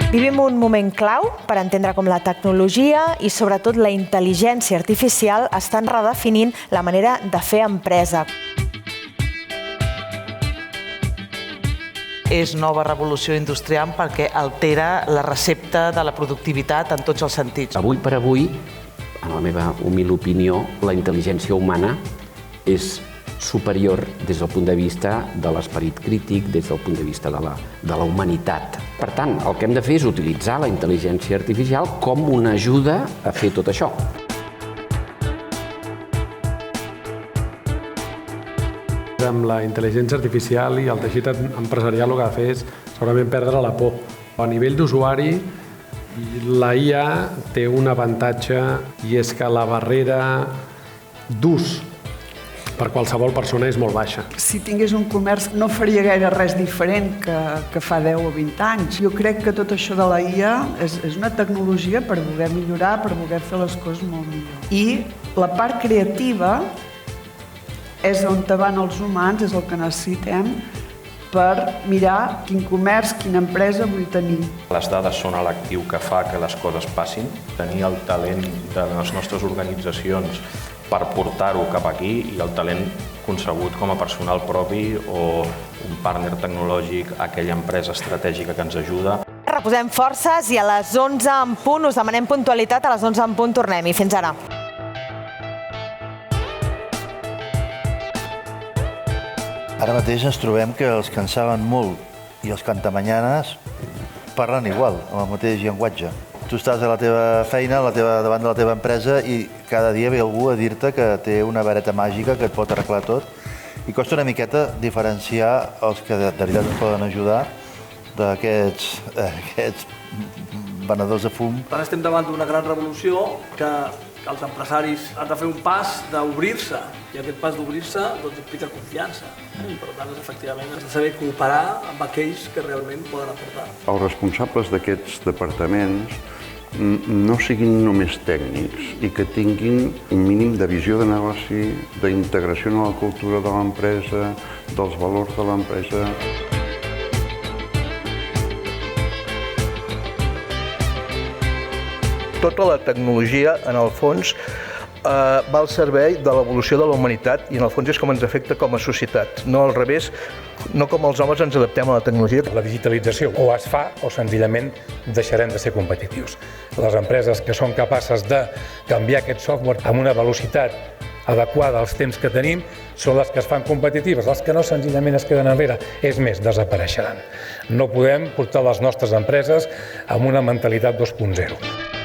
Vivim un moment clau per entendre com la tecnologia i sobretot la intel·ligència artificial estan redefinint la manera de fer empresa. És nova revolució industrial perquè altera la recepta de la productivitat en tots els sentits. Avui per avui, en la meva humil opinió, la intel·ligència humana és superior des del punt de vista de l'esperit crític, des del punt de vista de la humanitat. Per tant, el que hem de fer és utilitzar la intel·ligència artificial com una ajuda a fer tot això. Amb la intel·ligència artificial i el teixit empresarial el que ha de fer és segurament perdre la por. A nivell d'usuari, la IA té un avantatge i és que la barrera d'ús per qualsevol persona és molt baixa. Si tingués un comerç no faria gaire res diferent que fa 10 o 20 anys. Jo crec que tot això de la IA és una tecnologia per poder millorar, per poder fer les coses molt millor. I la part creativa és on van els humans, és el que necessitem per mirar quin comerç, quina empresa vull tenir. Les dades són l'actiu que fa que les coses passin. Tenir el talent de les nostres organitzacions per portar-ho cap aquí i el talent concebut com a personal propi o un partner tecnològic, aquella empresa estratègica que ens ajuda. Reposem forces i a les 11 en punt us demanem puntualitat, a les 11 en punt tornem-hi. Fins ara. Ara mateix ens trobem que els que en saben molt i els cantamanyanes parlen igual, amb el mateix llenguatge. Tu estàs a la teva feina, davant de la teva empresa i cada dia ve algú a dir-te que té una vareta màgica que et pot arreglar tot i costa una miqueta diferenciar els que de veritat ens poden ajudar d'aquests venedors de fum. Estem davant d'una gran revolució que els empresaris han de fer un pas d'obrir-se i aquest pas d'obrir-se implica confiança. Per tant, efectivament, has de saber cooperar amb aquells que realment poden aportar. Els responsables d'aquests departaments no siguin només tècnics i que tinguin un mínim de visió de negoci, d'integració en la cultura de l'empresa, dels valors de l'empresa. Tota la tecnologia, en el fons, va al servei de l'evolució de la humanitat i en el fons és com ens afecta com a societat, no al revés, no com els homes ens adaptem a la tecnologia. La digitalització o es fa o senzillament deixarem de ser competitius. Les empreses que són capaces de canviar aquest software amb una velocitat adequada als temps que tenim són les que es fan competitives, les que no senzillament es queden enrere, és més, desapareixeran. No podem portar les nostres empreses amb una mentalitat 2.0.